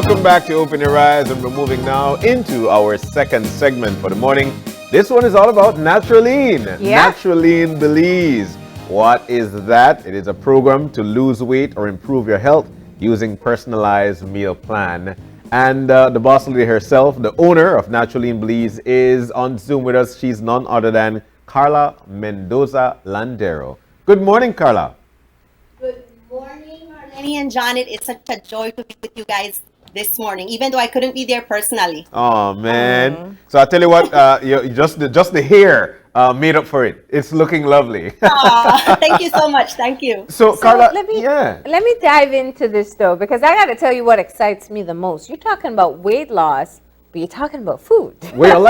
Welcome back to Open Your Eyes, and we're moving now into our second segment for the morning. This one is all about NaturaLean. Yeah. NaturaLean Belize. What is that? It is a program to lose weight or improve your health using personalized meal plan. And the boss lady herself, the owner of NaturaLean Belize, is on Zoom with us. She's none other than Carla Mendoza Landero. Good morning, Carla. Good morning, Marlene and Janet. It's such a joy to be with you guys this morning, even though I couldn't be there personally. Oh man! So I tell you what, just the hair made up for it. It's looking lovely. Thank you so much. Thank you. So Carla, let me dive into this though, because I got to tell you what excites me the most. You're talking about weight loss, but you're talking about food. Well,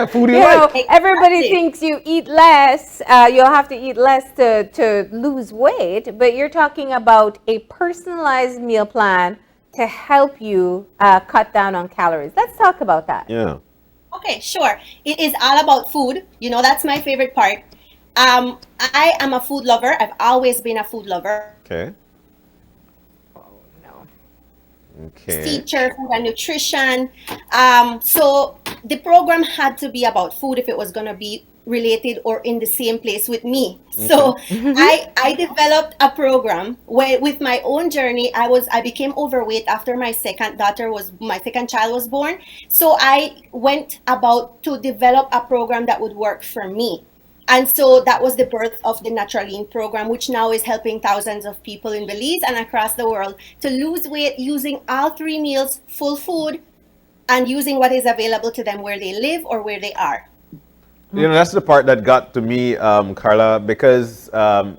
food you like. Know, everybody thinks you eat less, you'll have to eat less to lose weight, but you're talking about a personalized meal plan to help you cut down on calories. Let's talk about that. Yeah. Okay, sure. It is all about food. You know, that's my favorite part. I am a food lover. I've always been a food lover. Okay. Oh, no. Okay. Teacher, food and nutrition. So the program had to be about food if it was going to be related or in the same place with me. Okay. So I developed a program where, with my own journey, I became overweight after my second child was born. So I went about to develop a program that would work for me. And so that was the birth of the NaturaLean program, which now is helping thousands of people in Belize and across the world to lose weight using all 3 meals, full food, and using what is available to them where they live or where they are. You know, that's the part that got to me, Carla, because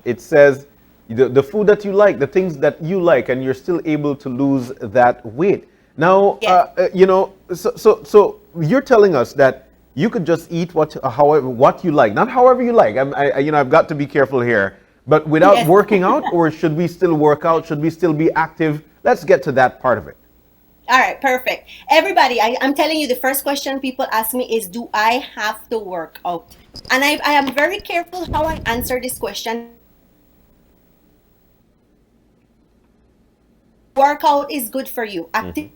it says the food that you like, the things that you like, and you're still able to lose that weight. Now, Yes. So you're telling us that you could just eat what you like, not however you like. I've got to be careful here, but without Yes. working out, or should we still work out? Should we still be active? Let's get to that part of it. All right, perfect. Everybody, I'm telling you, the first question people ask me is, do I have to work out? And I am very careful how I answer this question. Workout is good for you. Active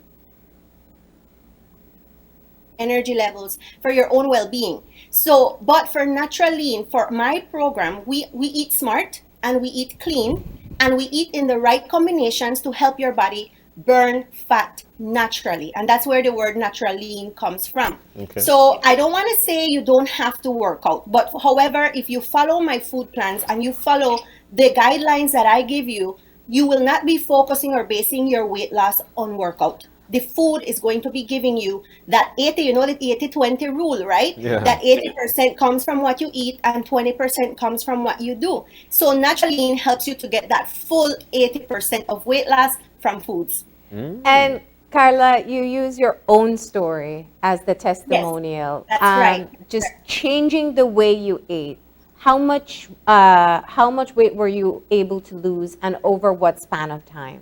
energy levels for your own well-being. So, but for NaturaLean, for my program, we eat smart and we eat clean and we eat in the right combinations to help your body burn fat naturally, and that's where the word NaturaLean comes from. Okay. So I don't want to say you don't have to work out, but however, if you follow my food plans and you follow the guidelines that I give you, you will not be focusing or basing your weight loss on workout. The food is going to be giving you that 80, the 80-20 rule, right? Yeah. That 80% comes from what you eat and 20% comes from what you do. So NaturaLean helps you to get that full 80% of weight loss from foods. And Carla, you use your own story as the testimonial. Yes, that's right. Just changing the way you ate. How much weight were you able to lose, and over what span of time?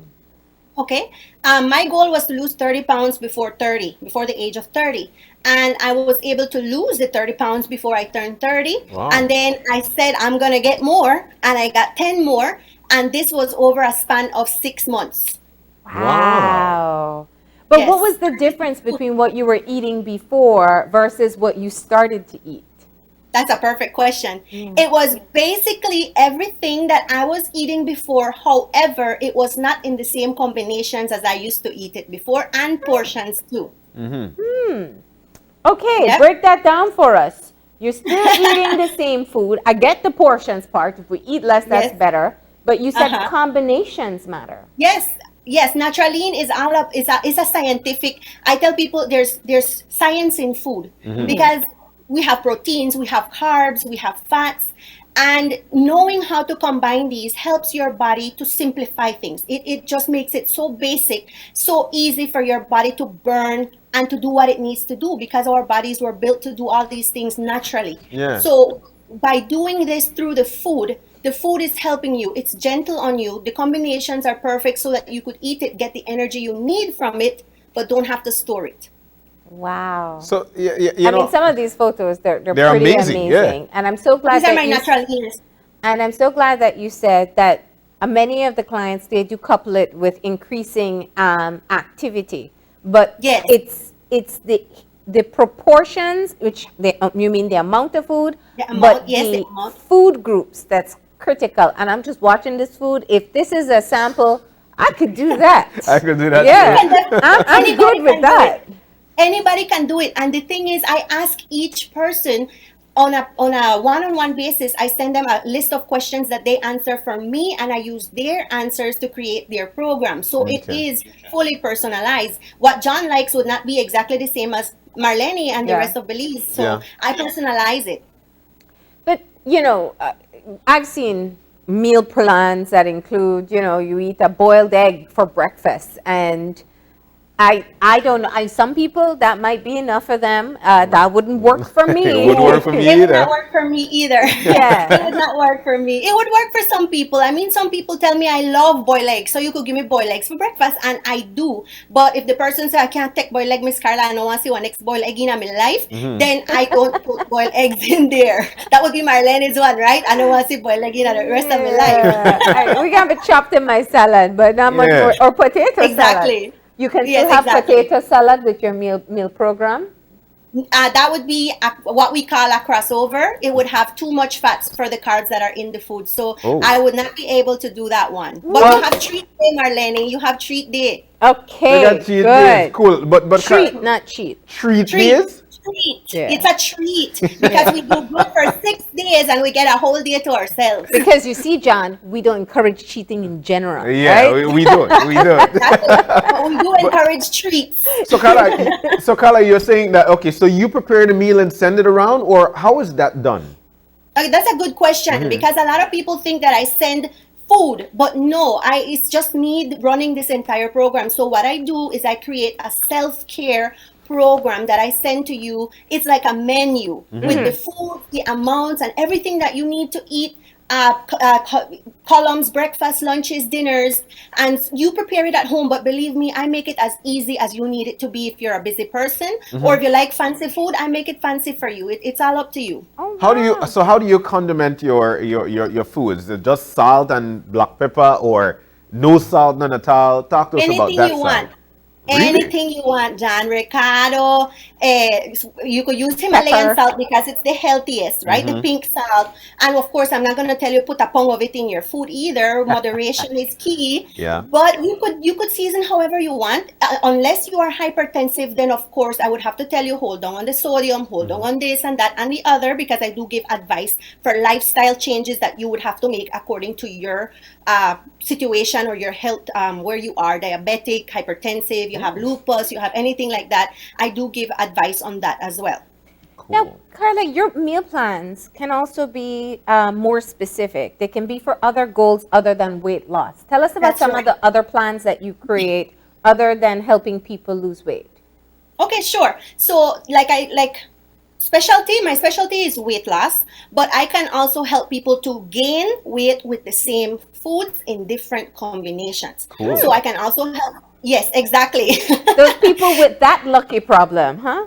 Okay. My goal was to lose 30 pounds before the age of 30. And I was able to lose the 30 pounds before I turned 30. Wow. And then I said, I'm going to get more. And I got 10 more. And this was over a span of 6 months. Wow. But Yes. what was the difference between what you were eating before versus what you started to eat? That's a perfect question. It was basically everything that I was eating before. However, it was not in the same combinations as I used to eat it before, and portions too. Okay, Yep. break that down for us. You're still eating the same food. I get the portions part. If we eat less, that's Yes. better. But you said combinations matter. Yes, NaturaLean is all up. Is a scientific. I tell people there's science in food because we have proteins, we have carbs, we have fats, and knowing how to combine these helps your body to simplify things. It just makes it so basic, so easy for your body to burn and to do what it needs to do, because our bodies were built to do all these things naturally. Yeah. So by doing this through the food is helping you. It's gentle on you. The combinations are perfect so that you could eat it, get the energy you need from it, but don't have to store it. Wow. So you I know, mean, some of these photos, they're pretty amazing, amazing. yeah. And I'm so glad These are that my NaturaLeaners. And I'm so glad that you said that many of the clients, they do couple it with increasing activity. but Yes. it's the proportions, which you mean the amount of food, The amount, but yes, the the amount. food groups that's critical. And I'm just watching this food. If this is a sample, I could do that. I could do that Yeah, too. I'm Anybody good with can do that. it. Anybody can do it. And the thing is, I ask each person on a one-on-one basis. I send them a list of questions that they answer for me, and I use their answers to create their program. So it Okay. is fully personalized. What John likes would not be exactly the same as Marlene and the Yeah. rest of Belize. So Yeah. I personalize it. But, I've seen meal plans that include, you eat a boiled egg for breakfast. And I don't know. Some people, that might be enough for them. That wouldn't work for me. It wouldn't work for me It would either. not work for me either. Yeah. It would not work for me. It would work for some people. I mean, some people tell me I love boiled eggs, so you could give me boiled eggs for breakfast, and I do. But if the person says I can't take boiled egg, Miss Carla, I don't want to see one next boiled egg in my life, then I don't put boiled eggs in there. That would be Marlene's one, right? I don't want to see boiled egg in the rest of my life. We can have it chopped in my salad, but not much Yeah. more. Or potato salad. Exactly. You can Yes, still have exactly. potato salad with your meal program. That would be what we call a crossover. It would have too much fats for the carbs that are in the food. So Oh. I would not be able to do that one. But What? you have treat day, Marlene. You have treat day. Okay, We got cheat good. days. Cool. But Treat, not cheat. treat Treat. days? Treat. Yeah. It's a treat because we do good for 6 days and we get a whole day to ourselves. Because you see, John, we don't encourage cheating in general. Yeah, right? we do it. We do it. But we do encourage treats. So Carla, you're saying that, okay, so you prepare the meal and send it around, or how is that done? That's a good question because a lot of people think that I send food, but no, it's just me running this entire program. So what I do is I create a self-care program that I send to you. It's like a menu with the food, the amounts, and everything that you need to eat. Columns, breakfast, lunches, dinners, and you prepare it at home. But believe me, I make it as easy as you need it to be if you're a busy person, or if you like fancy food, I make it fancy for you. It's all up to you. Oh, How do wow. how do you condiment your foods? Is it just salt and black pepper, or no salt, none at all? Talk to us about Anything that you side. want. Really? Anything you want, John. Ricardo, you could use Himalayan Pepper. salt because it's the healthiest, right? The pink salt. And of course, I'm not going to tell you put a pound of it in your food either. Moderation is key. Yeah. But you could season however you want. Unless you are hypertensive, then of course I would have to tell you hold on the sodium, hold on this and that and the other, because I do give advice for lifestyle changes that you would have to make according to your situation or your health, where you are diabetic, hypertensive, you have lupus, you have anything like that. I do give advice on that as well. Now, Carla, your meal plans can also be more specific. They can be for other goals other than weight loss. Tell us about That's some right. of the other plans that you create other than helping people lose weight. Okay, sure. So my specialty is weight loss, but I can also help people to gain weight with the same foods in different combinations. Cool. So I can also help. Yes, exactly. Those people with that lucky problem, huh?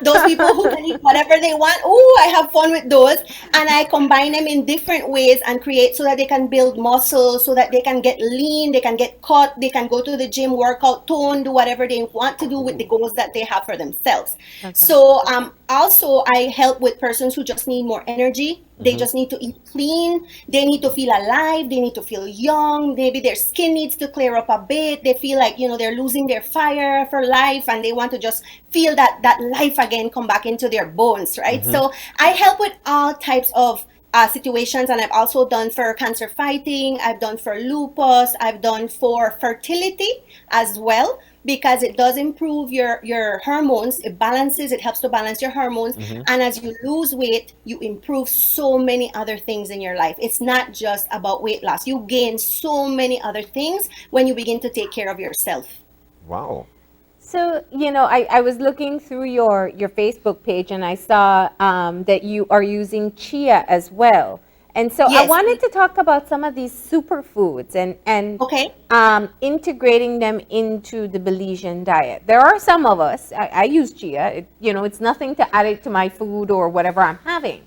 Those people who can eat whatever they want. Oh, I have fun with those. And I combine them in different ways and create so that they can build muscle, so that they can get lean, they can get cut, they can go to the gym, work out, tone, do whatever they want to do with the goals that they have for themselves. Okay. So also I help with persons who just need more energy. They just need to eat clean. They need to feel alive. They need to feel young. Maybe their skin needs to clear up a bit. They feel like, they're losing their fire for life and they want to just feel that life again come back into their bones, right? So I help with all types of situations, and I've also done for cancer fighting. I've done for lupus. I've done for fertility as well, because it does improve your hormones. It helps to balance your hormones. And as you lose weight, you improve so many other things in your life. It's not just about weight loss. You gain so many other things when you begin to take care of yourself. Wow. So, I was looking through your Facebook page and I saw that you are using chia as well. And so I Yes. wanted to talk about some of these superfoods and Okay. integrating them into the Belizean diet. There are some of us, I use chia, it's nothing to add it to my food or whatever I'm having.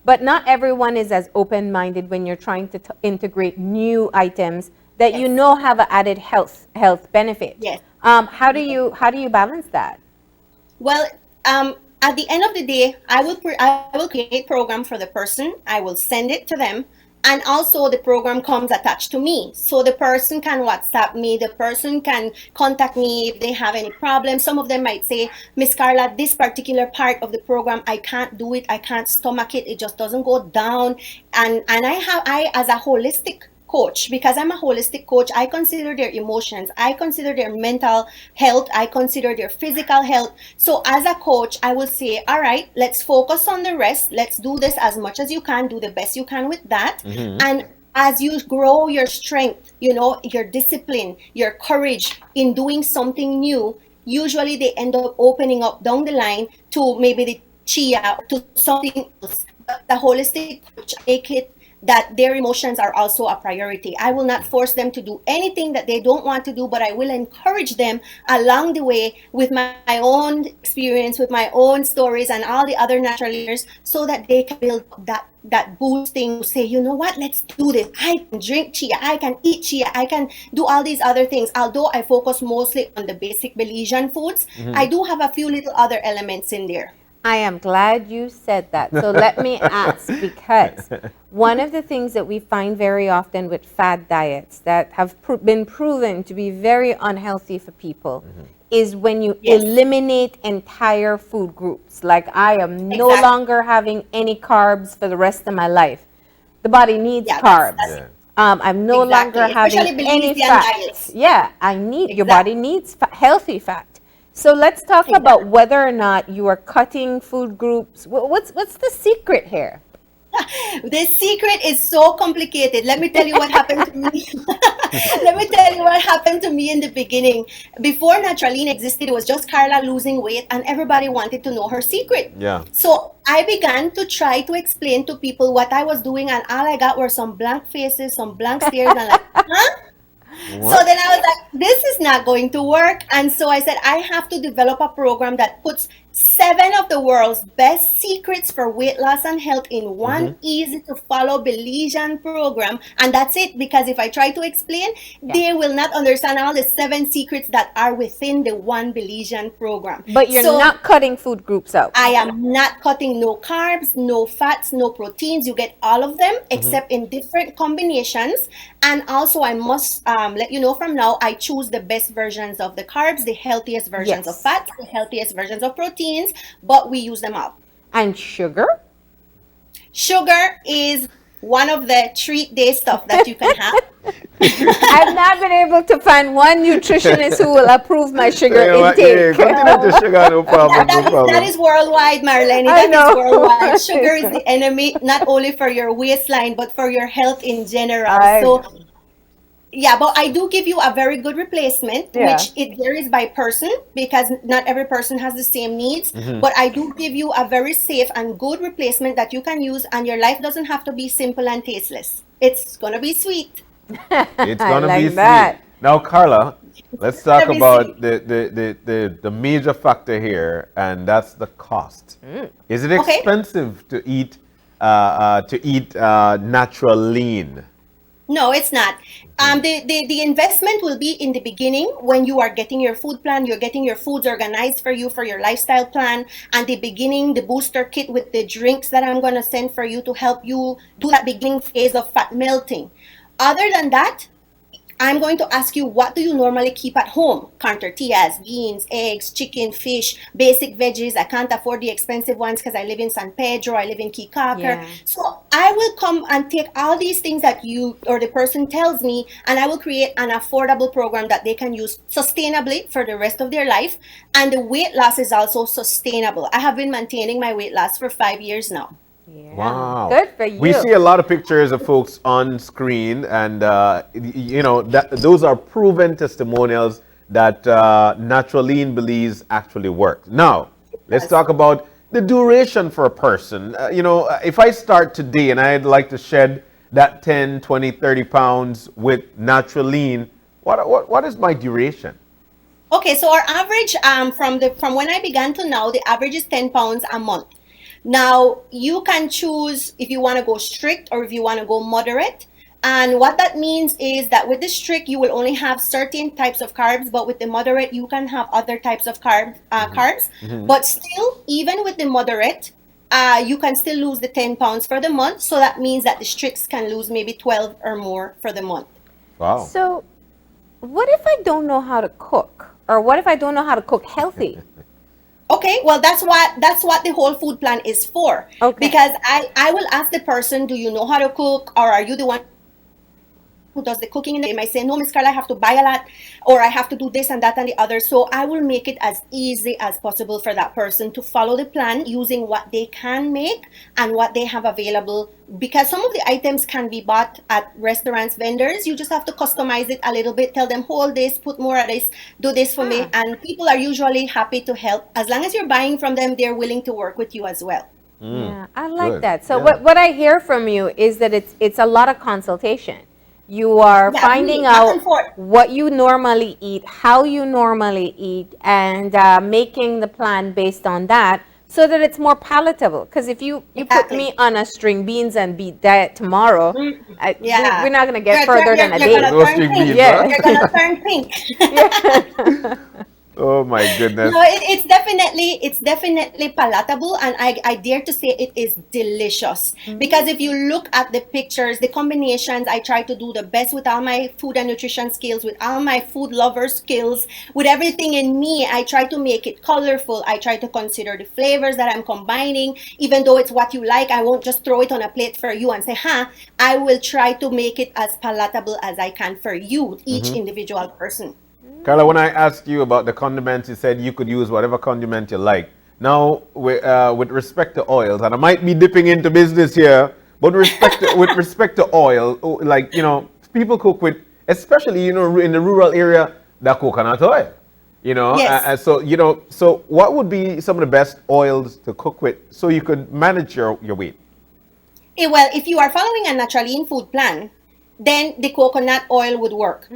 But not everyone is as open-minded when you're trying to integrate new items that you Yes. know have an added health benefit. Yes. How do you balance that? Well, at the end of the day, I will create program for the person. I will send it to them, and also the program comes attached to me, so the person can WhatsApp me. The person can contact me if they have any problems. Some of them might say, Miss Carla, this particular part of the program, I can't do it. I can't stomach it. It just doesn't go down. And I as a holistic coach, because I'm a holistic coach, I consider their emotions, I consider their mental health, I consider their physical health. So as a coach, I will say, all right, let's focus on the rest. Let's do this as much as you can, do the best you can with that. And as you grow your strength, your discipline, your courage in doing something new, usually they end up opening up down the line to maybe the chia, to something else. But the holistic coach, make it that their emotions are also a priority. I will not force them to do anything that they don't want to do, but I will encourage them along the way with my own experience, with my own stories, and all the other natural leaders, so that they can build that boosting to say, you know what, let's do this. I can drink chia, I can eat chia, I can do all these other things. Although I focus mostly on the basic Belizean foods, I do have a few little other elements in there. I am glad you said that. So let me ask, because one of the things that we find very often with fad diets that have been proven to be very unhealthy for people is when you eliminate entire food groups. Like, I am no longer having any carbs for the rest of my life. The body needs carbs. I'm no longer having any fat. Yeah, your body needs healthy fat. So let's talk about whether or not you are cutting food groups. What's the secret here? The secret is so complicated. Let me tell you what happened to me. Let me tell you what happened to me in the beginning. Before NaturaLean existed, it was just Carla losing weight, and everybody wanted to know her secret. Yeah. So I began to try to explain to people what I was doing, and all I got were some blank faces, some blank stares, and like, huh? What? So then I was like, this is not going to work. And so I said, I have to develop a program that puts 7 of the world's best secrets for weight loss and health in one easy to follow Belizean program. And that's it, because if I try to explain, they will not understand all the 7 secrets that are within the one Belizean program. But you're not cutting food groups out. I am not cutting no carbs, no fats, no proteins. You get all of them except in different combinations. And also, I must let you know from now, I choose the best versions of the carbs, the healthiest versions of fats, the healthiest versions of proteins, but we use them all. And sugar? Sugar is one of the treat day stuff that you can have. I've not been able to find one nutritionist who will approve my sugar intake. Continue to sugar, no problem. That is worldwide, Marlene. That is worldwide. Sugar is the enemy, not only for your waistline, but for your health in general. Yeah, but I do give you a very good replacement, which it varies by person, because not every person has the same needs. But I do give you a very safe and good replacement that you can use, and your life doesn't have to be simple and tasteless. It's going to be sweet. It's going to be sweet. Now, Carla, let's talk about the major factor here, and that's the cost. Is it expensive to eat NaturaLean? No, it's not. The investment will be in the beginning when you are getting your food plan, you're getting your foods organized for you for your lifestyle plan, and the beginning, the booster kit with the drinks that I'm going to send for you to help you do that beginning phase of fat melting. Other than that, I'm going to ask you, what do you normally keep at home? Corn tortillas, beans, eggs, chicken, fish, basic veggies. I can't afford the expensive ones because I live in San Pedro, I live in Kikaker. So I will come and take all these things that you or the person tells me, and I will create an affordable program that they can use sustainably for the rest of their life. And the weight loss is also sustainable. I have been maintaining my weight loss for 5 years now. Yeah. Wow. Good for you. We see a lot of pictures of folks on screen, and those are proven testimonials that NaturaLean Belize actually works. Now, let's talk about the duration for a person. If I start today and I'd like to shed that 10, 20, 30 pounds with NaturaLean, what is my duration? Okay, so our average from when I began to now, the average is 10 pounds a month. Now, you can choose if you want to go strict or if you want to go moderate. And what that means is that with the strict, you will only have certain types of carbs, but with the moderate, you can have other types of carbs. But still, even with the moderate, you can still lose the 10 pounds for the month. So that means that the stricts can lose maybe 12 or more for the month. Wow. So, what if I don't know how to cook? Or what if I don't know how to cook healthy? Okay, well, that's what the whole food plan is for. Okay. Because I will ask the person, do you know how to cook, or are you the one who does the cooking? They might say, no, Miss Carla, I have to buy a lot, or I have to do this and that and the other. So I will make it as easy as possible for that person to follow the plan using what they can make and what they have available. Because some of the items can be bought at restaurants, vendors. You just have to customize it a little bit. Tell them, hold this, put more of this, do this for me. And people are usually happy to help. As long as you're buying from them, they're willing to work with you as well. Yeah, I like Good. that. So Yeah. what I hear from you is that it's a lot of consultation. You are Yeah, finding really, back out and forth. what you normally eat, how you normally eat, and making the plan based on that so that it's more palatable. Because if you put Exactly. me on a string beans and beet diet tomorrow, Yeah. we're not going to get You're- further you're- than a you're day. gonna No turn string pink. beans, Yeah. huh? You're gonna turn pink. Oh my goodness. No, it's definitely palatable, and I dare to say it is delicious. Because if you look at the pictures, the combinations, I try to do the best with all my food and nutrition skills, with all my food lover skills, with everything in me. I try to make it colorful. I try to consider the flavors that I'm combining, even though it's what you like. I won't just throw it on a plate for you and say, I will try to make it as palatable as I can for you, each individual person. Carla, when I asked you about the condiments, you said you could use whatever condiment you like. Now, with respect to oils, and I might be dipping into business here, but with respect to oil, like, people cook with, especially, in the rural area, the coconut oil. Yes. So what would be some of the best oils to cook with so you could manage your weight? Well, if you are following a NaturaLean food plan, then the coconut oil would work.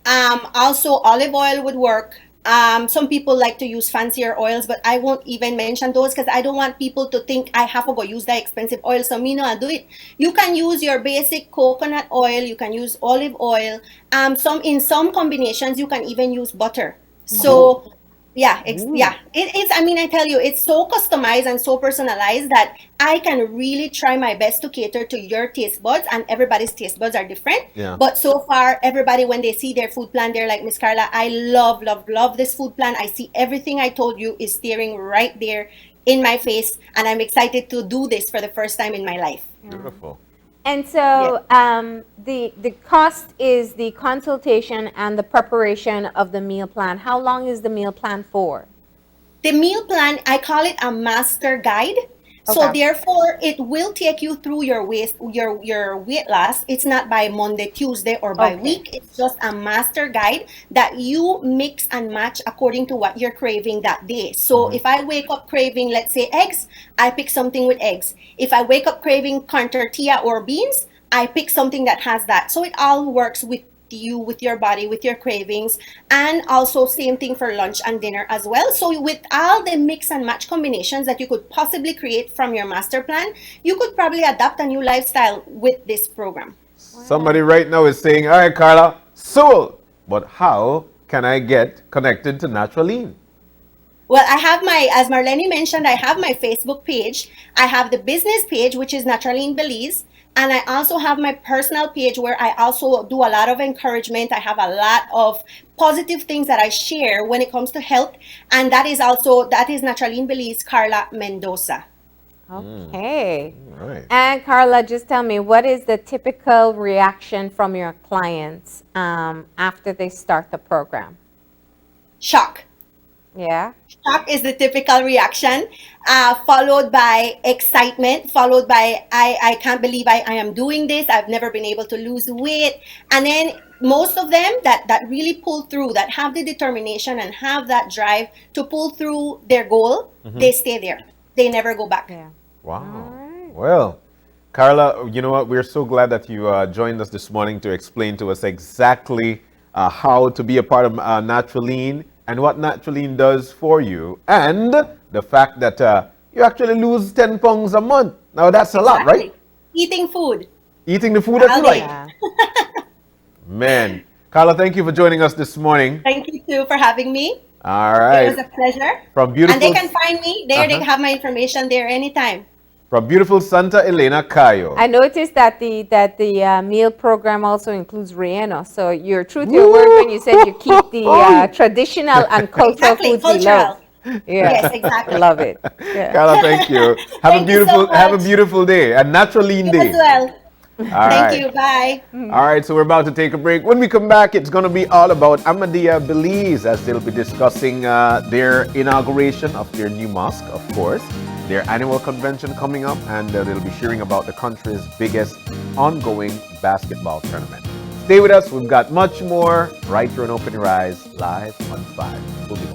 Also, olive oil would work. Some people like to use fancier oils, but I won't even mention those because I don't want people to think I have to go use that expensive oil. So me, no, I'll do it. You can use your basic coconut oil. You can use olive oil. In some combinations, you can even use butter. So it's, I mean, I tell you, it's so customized and so personalized that I can really try my best to cater to your taste buds, and everybody's taste buds are different. Yeah. But so far, everybody, when they see their food plan, they're like, Miss Carla, I love, love, love this food plan. I see everything I told you is staring right there in my face, and I'm excited to do this for the first time in my life. Beautiful. And so the cost is the consultation and the preparation of the meal plan. How long is the meal plan for? The meal plan, I call it a master guide. So Okay. therefore, it will take you through your weight loss. It's not by Monday, Tuesday, or by Okay. week. It's just a master guide that you mix and match according to what you're craving that day. So if I wake up craving, let's say, eggs, I pick something with eggs. If I wake up craving corn tortilla or beans, I pick something that has that. So it all works with you, with your body, with your cravings, and also same thing for lunch and dinner as well. So with all the mix and match combinations that you could possibly create from your master plan, you could probably adapt a new lifestyle with this program. Somebody right now is saying, all right, Carla, sold. But how can I get connected to NaturaLean? Well, I have as Marlene mentioned, I have my Facebook page. I have the business page, which is NaturaLean Belize. And I also have my personal page where I also do a lot of encouragement. I have a lot of positive things that I share when it comes to health. And that is NaturaLean Belize, Carla Mendoza. Okay. All right. And Carla, just tell me, what is the typical reaction from your clients after they start the program? Shock. Yeah. Shock is the typical reaction, followed by excitement, followed by, I can't believe I am doing this. I've never been able to lose weight. And then most of them that really pull through, that have the determination and have that drive to pull through their goal, they stay there. They never go back. Yeah. Wow. right. Well, Carla, you know what? We're so glad that you joined us this morning to explain to us exactly how to be a part of NaturaLean and what NaturaLean does for you, and the fact that you actually lose 10 pounds a month. Now, that's a lot, right? Eating food. Eating the food that I'll you like. Yeah. Man. Carla, thank you for joining us this morning. Thank you too for having me. All It right. was a pleasure. From beautiful, And they can find me there. They Uh-huh. have my information there anytime. from beautiful Santa Elena, Cayo. I noticed that the meal program also includes relleno. So you're true to your word when you said you keep the traditional and cultural Exactly, foods we love. cultural. Yeah. Yes, exactly. Love it. Yeah. Carla, thank you. Thank you so Have a much. beautiful day. A NaturaLean You day. as well. All Thank right. you. Bye. All right, so we're about to take a break. When we come back, it's going to be all about Ahmadiyya Belize as they'll be discussing their inauguration of their new mosque, of course, their annual convention coming up, and they'll be sharing about the country's biggest ongoing basketball tournament. Stay with us. We've got much more right here on Open Your Eyes, live on 5. We'll be back.